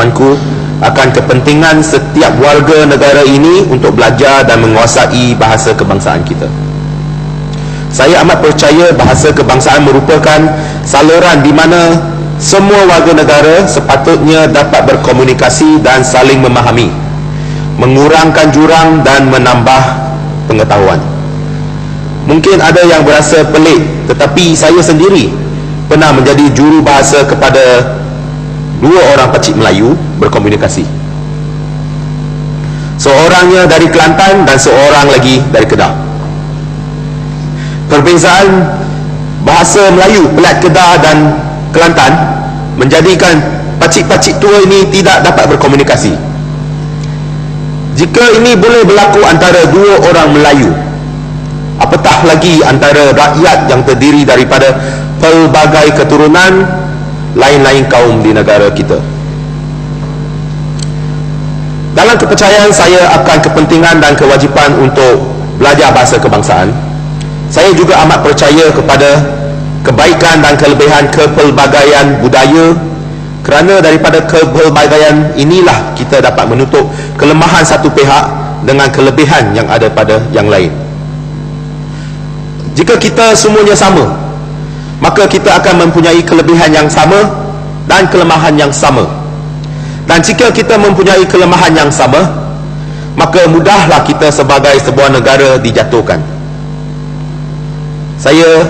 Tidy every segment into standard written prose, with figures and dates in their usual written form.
tuanku, akan kepentingan setiap warga negara ini untuk belajar dan menguasai bahasa kebangsaan kita. Saya amat percaya bahasa kebangsaan merupakan saluran di mana semua warga negara sepatutnya dapat berkomunikasi dan saling memahami, mengurangkan jurang dan menambah pengetahuan. Mungkin ada yang berasa pelik, tetapi saya sendiri pernah menjadi juru bahasa kepada dua orang pacik Melayu berkomunikasi. Seorangnya dari Kelantan dan seorang lagi dari Kedah. Perbezaan bahasa Melayu Pelat Kedah dan Kelantan menjadikan pacik-pacik tua ini tidak dapat berkomunikasi. Jika ini boleh berlaku antara dua orang Melayu, apatah lagi antara rakyat yang terdiri daripada pelbagai keturunan lain-lain kaum di negara kita. Dalam kepercayaan saya akan kepentingan dan kewajipan untuk belajar bahasa kebangsaan, saya juga amat percaya kepada kebaikan dan kelebihan kepelbagaian budaya, kerana daripada kepelbagaian inilah kita dapat menutup kelemahan satu pihak dengan kelebihan yang ada pada yang lain. Jika kita semuanya sama, maka kita akan mempunyai kelebihan yang sama dan kelemahan yang sama. Dan jika kita mempunyai kelemahan yang sama, maka mudahlah kita sebagai sebuah negara dijatuhkan. Saya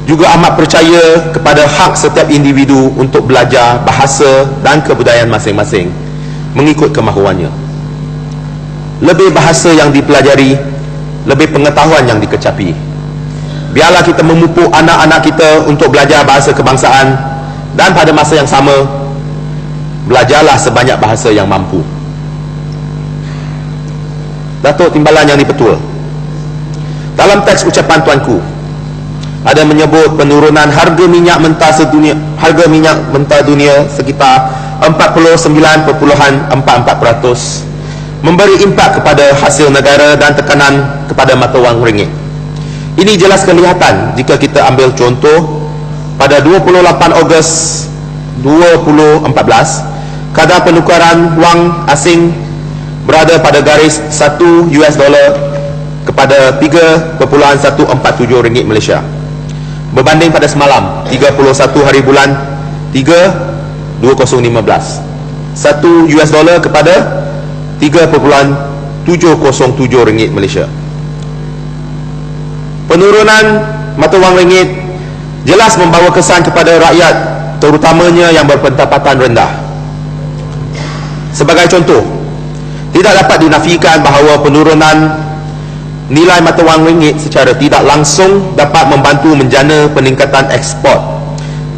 juga amat percaya kepada hak setiap individu untuk belajar bahasa dan kebudayaan masing-masing mengikut kemahuannya. Lebih bahasa yang dipelajari, lebih pengetahuan yang dikecapi. Biarlah kita memupuk anak-anak kita untuk belajar bahasa kebangsaan, dan pada masa yang sama belajarlah sebanyak bahasa yang mampu. Datuk Timbalan Yang Dipertua, dalam teks ucapan tuanku ada menyebut penurunan harga minyak mentah dunia sekitar 49.44%, memberi impak kepada hasil negara dan tekanan kepada mata wang ringgit. Ini jelas kelihatan jika kita ambil contoh pada 28 Ogos 2014, kadar penukaran wang asing berada pada garis 1 US dollar kepada 3.147 ringgit Malaysia, berbanding pada semalam 31 hari bulan 3 2015, 1 US dollar kepada 3.707 ringgit Malaysia. Penurunan mata wang ringgit jelas membawa kesan kepada rakyat, terutamanya yang berpendapatan rendah. Sebagai contoh, tidak dapat dinafikan bahawa penurunan nilai mata wang ringgit secara tidak langsung dapat membantu menjana peningkatan ekspor,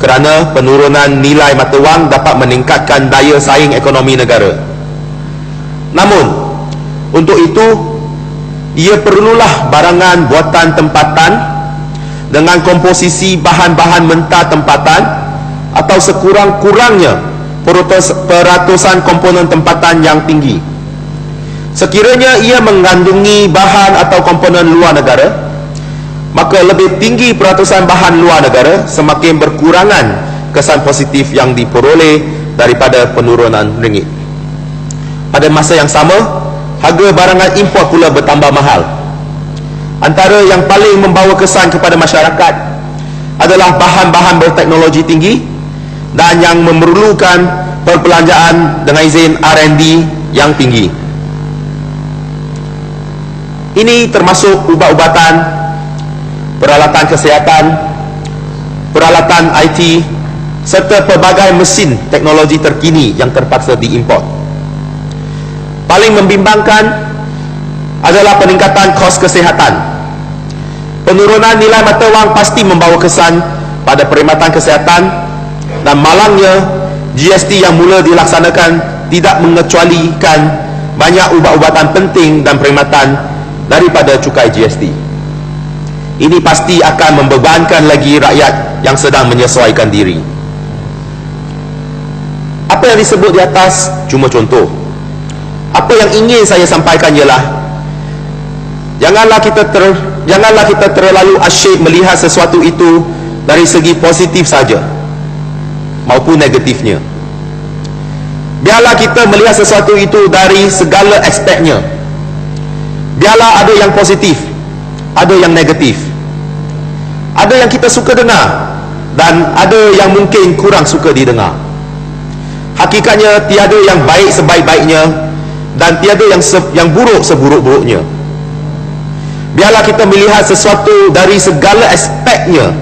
kerana penurunan nilai mata wang dapat meningkatkan daya saing ekonomi negara. Namun, untuk itu ia perlulah barangan buatan tempatan dengan komposisi bahan-bahan mentah tempatan atau sekurang-kurangnya peratusan komponen tempatan yang tinggi. Sekiranya ia mengandungi bahan atau komponen luar negara, maka lebih tinggi peratusan bahan luar negara, semakin berkurangan kesan positif yang diperoleh daripada penurunan ringgit. Pada masa yang sama, harga barangan import pula bertambah mahal. Antara yang paling membawa kesan kepada masyarakat adalah bahan-bahan berteknologi tinggi dan yang memerlukan perbelanjaan dengan izin R&D yang tinggi. Ini termasuk ubat-ubatan, peralatan kesihatan, peralatan IT, serta pelbagai mesin teknologi terkini yang terpaksa diimport. Paling membimbangkan adalah peningkatan kos kesihatan. Penurunan nilai mata wang pasti membawa kesan pada perkhidmatan kesihatan, dan malangnya GST yang mula dilaksanakan tidak mengecualikan banyak ubat-ubatan penting dan perkhidmatan daripada cukai GST. Ini pasti akan membebankan lagi rakyat yang sedang menyesuaikan diri. Apa yang disebut di atas cuma contoh. Apa yang ingin saya sampaikan ialah, janganlah kita terlalu asyik melihat sesuatu itu dari segi positif saja maupun negatifnya. Biarlah kita melihat sesuatu itu dari segala aspeknya. Biarlah ada yang positif, ada yang negatif, ada yang kita suka dengar, dan ada yang mungkin kurang suka didengar. Hakikatnya tiada yang baik sebaik-baiknya, dan tiada yang buruk seburuk-buruknya. Biarlah kita melihat sesuatu dari segala aspeknya,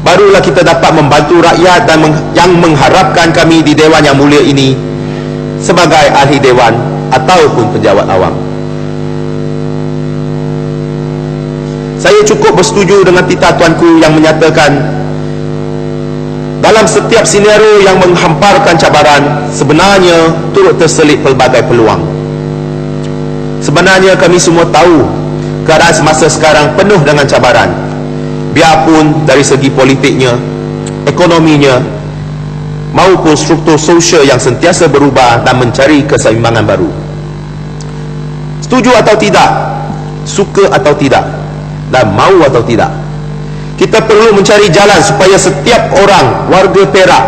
barulah kita dapat membantu rakyat dan yang mengharapkan kami di Dewan yang mulia ini sebagai ahli Dewan ataupun penjawat awam. Saya cukup bersetuju dengan titah tuanku yang menyatakan dalam setiap senario yang menghamparkan cabaran, sebenarnya turut terselit pelbagai peluang. Sebenarnya kami semua tahu keadaan semasa sekarang penuh dengan cabaran, biarpun dari segi politiknya, ekonominya, maupun struktur sosial yang sentiasa berubah dan mencari keseimbangan baru. Setuju atau tidak, suka atau tidak, dan mahu atau tidak, kita perlu mencari jalan supaya setiap orang warga Perak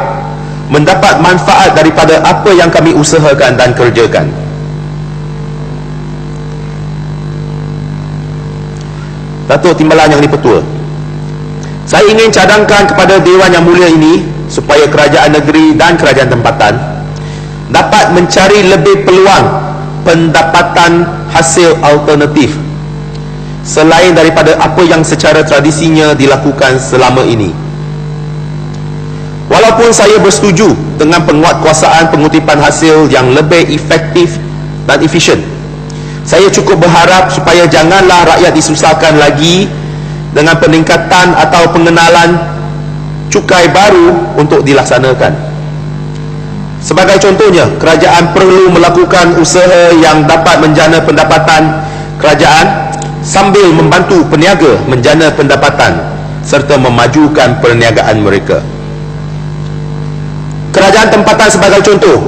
mendapat manfaat daripada apa yang kami usahakan dan kerjakan. Datuk Timbalan Yang di-Pertua, saya ingin cadangkan kepada Dewan Yang Mulia ini supaya kerajaan negeri dan kerajaan tempatan dapat mencari lebih peluang pendapatan hasil alternatif selain daripada apa yang secara tradisinya dilakukan selama ini. Walaupun saya bersetuju dengan penguatkuasaan pengutipan hasil yang lebih efektif dan efisien, saya cukup berharap supaya janganlah rakyat disusahkan lagi dengan peningkatan atau pengenalan cukai baru untuk dilaksanakan. Sebagai contohnya, kerajaan perlu melakukan usaha yang dapat menjana pendapatan kerajaan sambil membantu peniaga menjana pendapatan serta memajukan perniagaan mereka. Kerajaan tempatan sebagai contoh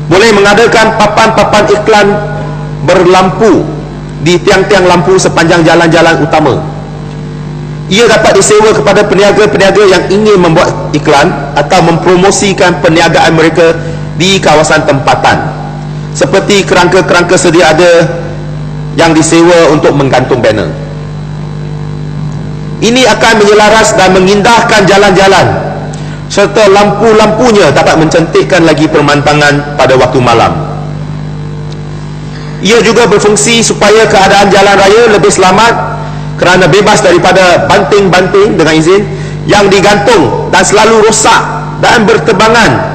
boleh mengadakan papan-papan iklan berlampu di tiang-tiang lampu sepanjang jalan-jalan utama. Ia dapat disewa kepada peniaga-peniaga yang ingin membuat iklan atau mempromosikan perniagaan mereka di kawasan tempatan, seperti kerangka-kerangka sedia ada yang disewa untuk menggantung banner. Ini akan menyelaras dan mengindahkan jalan-jalan, serta lampu-lampunya dapat mencantikkan lagi pemandangan pada waktu malam. Ia juga berfungsi supaya keadaan jalan raya lebih selamat kerana bebas daripada banting-banting dengan izin yang digantung dan selalu rosak dan bertebangan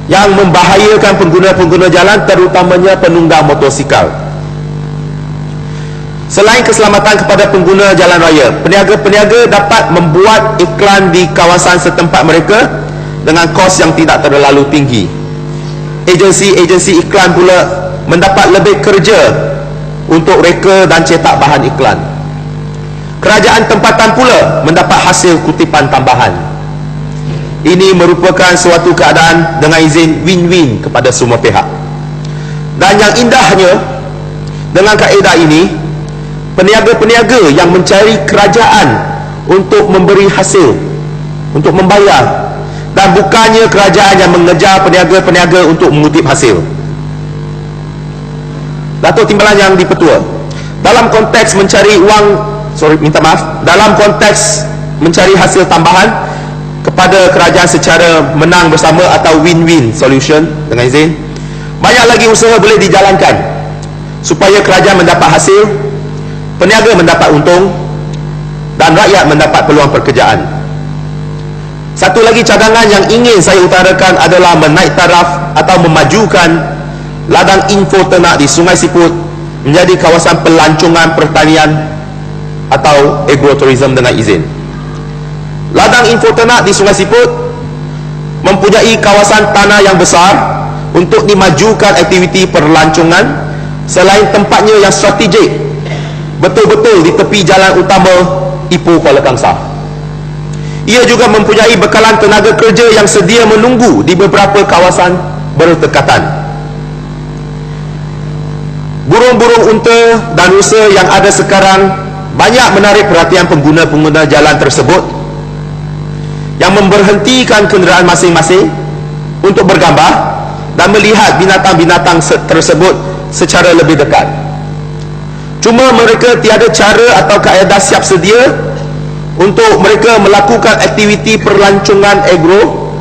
yang membahayakan pengguna-pengguna jalan, terutamanya penunggang motosikal. Selain keselamatan kepada pengguna jalan raya, peniaga-peniaga dapat membuat iklan di kawasan setempat mereka dengan kos yang tidak terlalu tinggi. Agensi-agensi iklan pula mendapat lebih kerja untuk reka dan cetak bahan iklan. Kerajaan tempatan pula mendapat hasil kutipan tambahan. Ini merupakan suatu keadaan dengan izin win-win kepada semua pihak. Dan yang indahnya, dengan kaedah ini, peniaga-peniaga yang mencari kerajaan untuk memberi hasil, untuk membayar, dan bukannya kerajaan yang mengejar peniaga-peniaga untuk mengutip hasil. Datuk Timbalan Yang di-Pertua, dalam konteks mencari dalam konteks mencari hasil tambahan kepada kerajaan secara menang bersama atau win-win solution dengan izin, banyak lagi usaha boleh dijalankan supaya kerajaan mendapat hasil, peniaga mendapat untung, dan rakyat mendapat peluang pekerjaan. Satu lagi cadangan yang ingin saya utarakan adalah menaik taraf atau memajukan ladang info ternak di Sungai Siput menjadi kawasan pelancongan pertanian atau agrotourism dengan izin. Ladang info ternak di Sungai Siput mempunyai kawasan tanah yang besar untuk dimajukan aktiviti perlancongan, selain tempatnya yang strategik betul-betul di tepi jalan utama Ipoh Kuala Kangsar. Ia juga mempunyai bekalan tenaga kerja yang sedia menunggu di beberapa kawasan berdekatan. Burung-burung unta dan rusa yang ada sekarang banyak menarik perhatian pengguna-pengguna jalan tersebut yang memberhentikan kenderaan masing-masing untuk bergambar dan melihat binatang-binatang tersebut secara lebih dekat. Cuma mereka tiada cara atau kaedah siap sedia untuk mereka melakukan aktiviti perlancongan agro,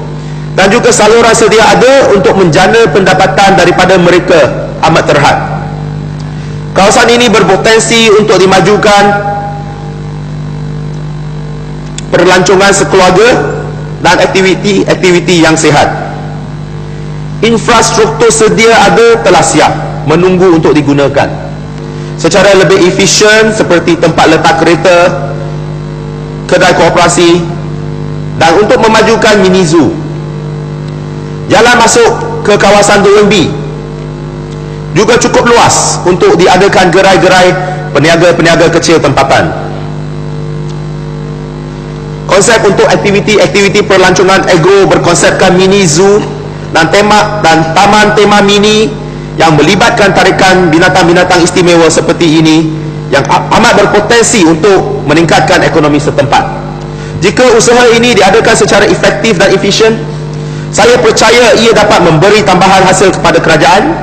dan juga saluran sedia ada untuk menjana pendapatan daripada mereka amat terhad. Kawasan ini berpotensi untuk dimajukan perlancongan sekeluarga dan aktiviti-aktiviti yang sihat. Infrastruktur sedia ada telah siap menunggu untuk digunakan secara lebih efisien, seperti tempat letak kereta, kedai koperasi, dan untuk memajukan mini zoo. Jalan masuk ke kawasan DMB juga cukup luas untuk diadakan gerai-gerai peniaga-peniaga kecil tempatan. Konsep untuk aktiviti-aktiviti perlancongan agro berkonsepkan mini zoo dan taman tema mini yang melibatkan tarikan binatang-binatang istimewa seperti ini, yang amat berpotensi untuk meningkatkan ekonomi setempat. Jika usaha ini diadakan secara efektif dan efisien, saya percaya ia dapat memberi tambahan hasil kepada kerajaan,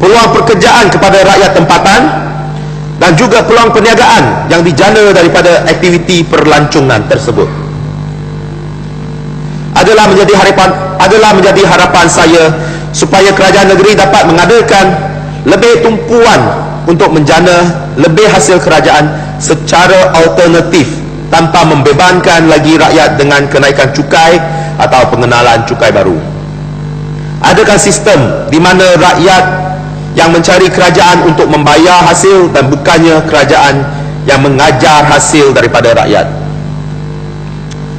peluang pekerjaan kepada rakyat tempatan, dan juga peluang perniagaan yang dijana daripada aktiviti perlancongan tersebut. Adalah menjadi harapan saya supaya kerajaan negeri dapat mengadakan lebih tumpuan untuk menjana lebih hasil kerajaan secara alternatif, tanpa membebankan lagi rakyat dengan kenaikan cukai atau pengenalan cukai baru. Adakan sistem di mana rakyat yang mencari kerajaan untuk membayar hasil, dan bukannya kerajaan yang mengajar hasil daripada rakyat.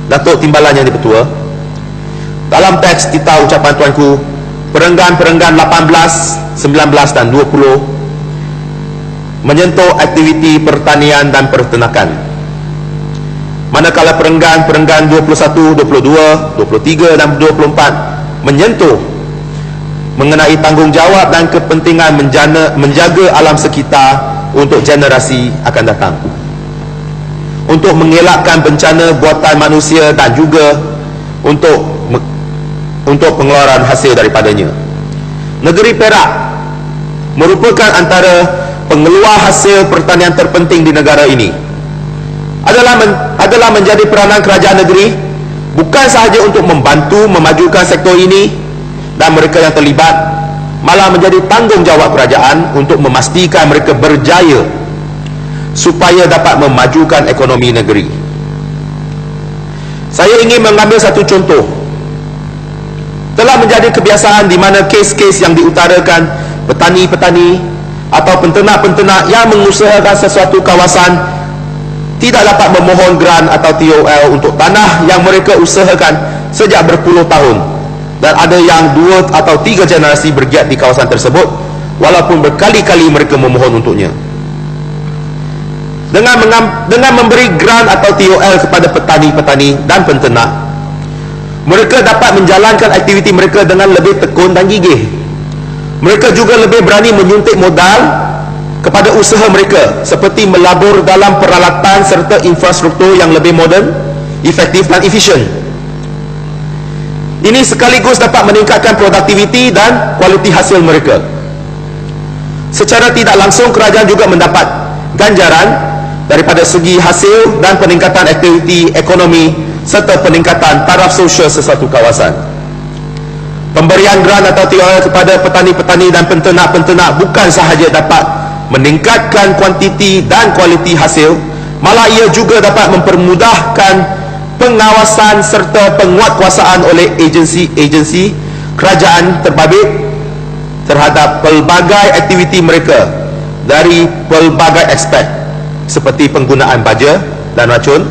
Datuk Timbalan Yang Dipertua, dalam teks titah ucapan tuanku, perenggan-perenggan 18, 19 dan 20 menyentuh aktiviti pertanian dan peternakan, manakala perenggan-perenggan 21, 22, 23 dan 24 menyentuh mengenai tanggungjawab dan kepentingan menjaga alam sekitar untuk generasi akan datang, untuk mengelakkan bencana buatan manusia, dan juga untuk pengeluaran hasil daripadanya. Negeri Perak merupakan antara pengeluar hasil pertanian terpenting di negara ini. Adalah menjadi peranan kerajaan negeri bukan sahaja untuk membantu memajukan sektor ini dan mereka yang terlibat, malah menjadi tanggungjawab kerajaan untuk memastikan mereka berjaya supaya dapat memajukan ekonomi negeri. Saya ingin mengambil satu contoh. Telah menjadi kebiasaan di mana kes-kes yang diutarakan petani-petani atau penternak-penternak yang mengusahakan sesuatu kawasan tidak dapat memohon grant atau TOL untuk tanah yang mereka usahakan sejak berpuluh tahun, dan ada yang 2 atau 3 generasi bergiat di kawasan tersebut walaupun berkali-kali mereka memohon untuknya. Dengan memberi grant atau TOL kepada petani-petani dan penternak, mereka dapat menjalankan aktiviti mereka dengan lebih tekun dan gigih. Mereka juga lebih berani menyuntik modal kepada usaha mereka, seperti melabur dalam peralatan serta infrastruktur yang lebih moden, efektif dan efisien. Ini sekaligus dapat meningkatkan produktiviti dan kualiti hasil mereka. Secara tidak langsung, kerajaan juga mendapat ganjaran daripada segi hasil dan peningkatan aktiviti ekonomi serta peningkatan taraf sosial sesuatu kawasan. Pemberian grant atau TOL kepada petani-petani dan penternak-penternak bukan sahaja dapat meningkatkan kuantiti dan kualiti hasil, malah ia juga dapat mempermudahkan pengawasan serta penguatkuasaan oleh agensi-agensi kerajaan terbabit terhadap pelbagai aktiviti mereka dari pelbagai aspek, seperti penggunaan baja dan racun,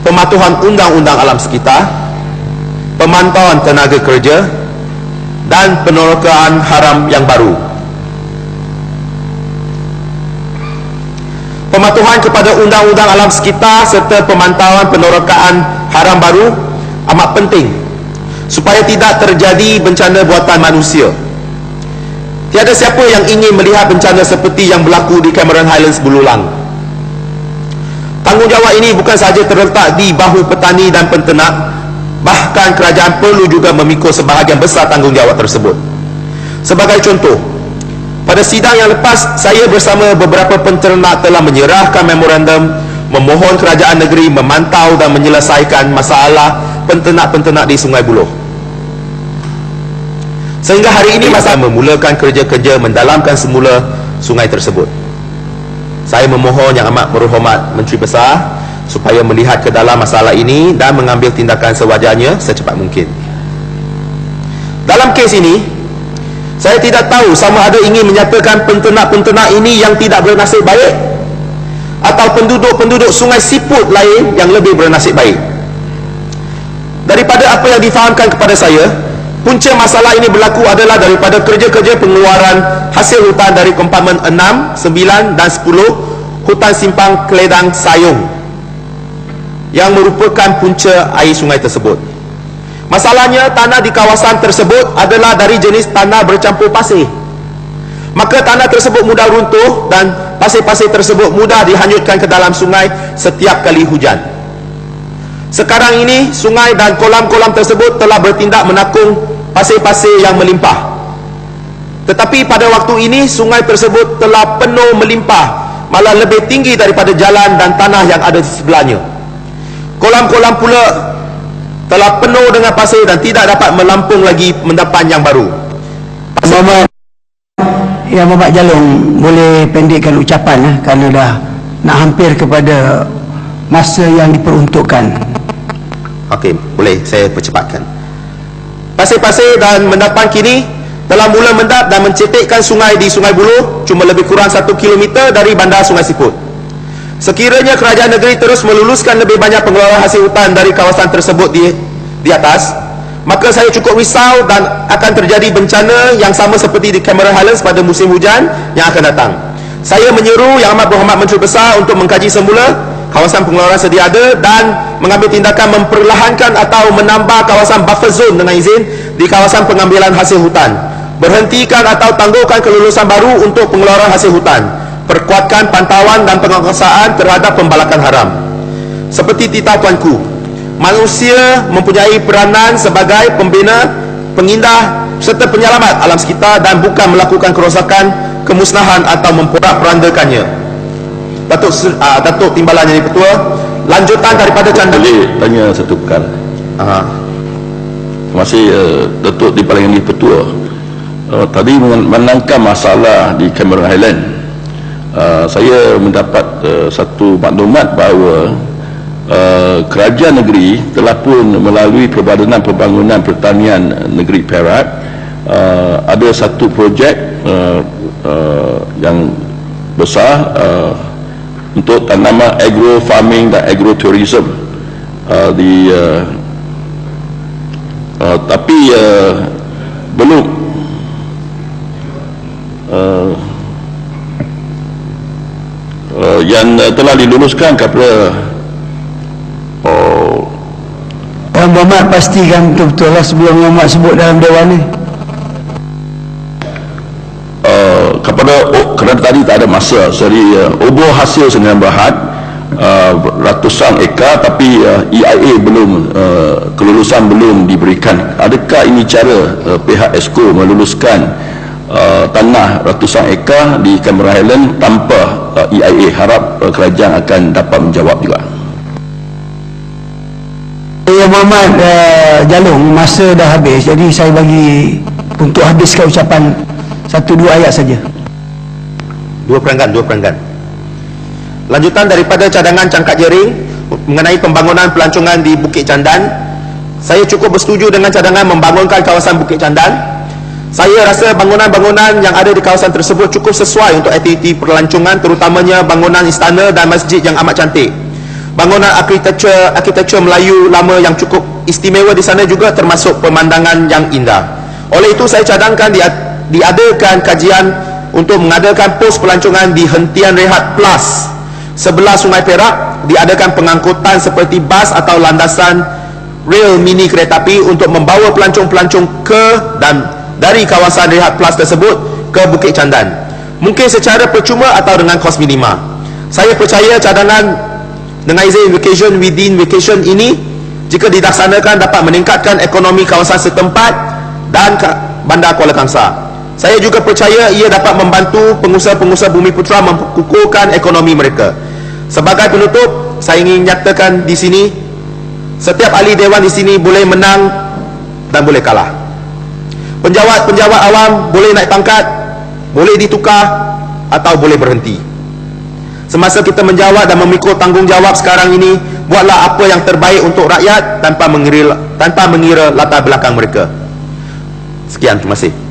pematuhan undang-undang alam sekitar, pemantauan tenaga kerja, dan penolakan haram yang baru. Pematuhan kepada undang-undang alam sekitar serta pemantauan penolakan haram baru amat penting supaya tidak terjadi bencana buatan manusia. Tiada siapa yang ingin melihat bencana seperti yang berlaku di Cameron Highlands berulang. Tanggungjawab ini bukan sahaja terletak di bahu petani dan penternak, Bahkan kerajaan perlu juga memikul sebahagian besar tanggungjawab tersebut. Sebagai contoh, pada sidang yang lepas, saya bersama beberapa penternak telah menyerahkan memorandum memohon kerajaan negeri memantau dan menyelesaikan masalah penternak-penternak di Sungai Buloh. Sehingga hari ini masa memulakan kerja-kerja mendalamkan semula sungai tersebut. Saya memohon Yang Amat Berhormat Menteri Besar supaya melihat ke dalam masalah ini dan mengambil tindakan sewajarnya secepat mungkin. Dalam kes ini, saya tidak tahu sama ada ingin menyatakan penternak-penternak ini yang tidak bernasib baik atau penduduk-penduduk Sungai Siput lain yang lebih bernasib baik. Daripada apa yang difahamkan kepada saya, punca masalah ini berlaku adalah daripada kerja-kerja pengeluaran hasil hutan dari kompamen 6, 9 dan 10 Hutan Simpang Keledang Sayung yang merupakan punca air sungai tersebut. Masalahnya, tanah di kawasan tersebut adalah dari jenis tanah bercampur pasir. Maka tanah tersebut mudah runtuh dan pasir-pasir tersebut mudah dihanyutkan ke dalam sungai setiap kali hujan. Sekarang ini, sungai dan kolam-kolam tersebut telah bertindak menakung pasir-pasir yang melimpah. Tetapi pada waktu ini, sungai tersebut telah penuh melimpah, malah lebih tinggi daripada jalan dan tanah yang ada di sebelahnya. Kolam-kolam pula telah penuh dengan pasir dan tidak dapat melampung lagi endapan yang baru. Ya, Bapak Jalong, boleh pendekkan ucapan kerana dah nak hampir kepada masa yang diperuntukkan. Okey, boleh saya percepatkan. Pasir-pasir dan endapan kini telah mula mendap dan mencetekkan sungai di Sungai Buloh cuma lebih kurang 1 kilometer dari bandar Sungai Siput. Sekiranya kerajaan negeri terus meluluskan lebih banyak pengeluaran hasil hutan dari kawasan tersebut di atas, maka saya cukup risau dan akan terjadi bencana yang sama seperti di Cameron Highlands pada musim hujan yang akan datang. Saya menyeru Yang Amat Berhormat Menteri Besar untuk mengkaji semula kawasan pengeluaran sedia ada dan mengambil tindakan memperlahankan atau menambah kawasan buffer zone dengan izin di kawasan pengambilan hasil hutan. Berhentikan atau tangguhkan kelulusan baru untuk pengeluaran hasil hutan. Perkuatkan pantauan dan penguasaan terhadap pembalakan haram. Seperti titah tuanku, manusia mempunyai peranan sebagai pembina, pengindah serta penyelamat alam sekitar dan bukan melakukan kerosakan, kemusnahan atau memporak-perandakannya. Datuk Timbalan Yang Ketua, lanjutan daripada candaan. Boleh tanya satu perkara. Terima kasih Datuk Timbalan Yang Ketua. Tadi menangkan masalah di Cameron Highland, saya mendapat satu maklumat bahawa kerajaan negeri telah pun melalui Perbadanan Pembangunan Pertanian Negeri Perak ada satu projek yang besar untuk tanaman agro farming dan agro tourism tapi belum yang telah diluluskan kepada Yang Berhormat pastikan betul-betul lah sebelum Yang Berhormat sebut dalam dewan ni. Kepada kerana tadi tak ada masa, jadi obor hasil Sdn Bhd ratusan ekar, tapi EIA belum, kelulusan belum diberikan. Adakah ini cara pihak ESCO meluluskan tanah ratusan ekar di Cameron Highland tanpa EIA? Harap kerajaan akan dapat menjawab juga. Yang Berhormat Jalong, masa dah habis, jadi saya bagi untuk habiskan ucapan 1-2 ayat saja. Dua perenggan. Lanjutan daripada cadangan Cangkat Jering mengenai pembangunan pelancongan di Bukit Candan, saya cukup bersetuju dengan cadangan membangunkan kawasan Bukit Candan. Saya rasa bangunan-bangunan yang ada di kawasan tersebut cukup sesuai untuk aktiviti pelancongan, terutamanya bangunan istana dan masjid yang amat cantik. Bangunan arkitektur Melayu lama yang cukup istimewa di sana juga termasuk pemandangan yang indah. Oleh itu saya cadangkan diadakan kajian untuk mengadakan pos pelancongan di hentian rehat plus sebelah Sungai Perak, diadakan pengangkutan seperti bas atau landasan rel mini kereta api untuk membawa pelancong-pelancong ke dan dari kawasan rehat plus tersebut ke Bukit Candan, mungkin secara percuma atau dengan kos minima. Saya percaya cadangan dengan izin vacation within vacation ini Jika dilaksanakan dapat meningkatkan ekonomi kawasan setempat dan Bandar Kuala Kangsar. Saya juga percaya ia dapat membantu pengusaha-pengusaha Bumiputera mengukuhkan ekonomi mereka. Sebagai penutup, saya ingin nyatakan di sini, setiap ahli dewan di sini boleh menang dan boleh kalah. Penjawat awam boleh naik pangkat, boleh ditukar atau boleh berhenti. Semasa kita menjawab dan memikul tanggungjawab sekarang ini, buatlah apa yang terbaik untuk rakyat tanpa mengira latar belakang mereka. Sekian, terima kasih.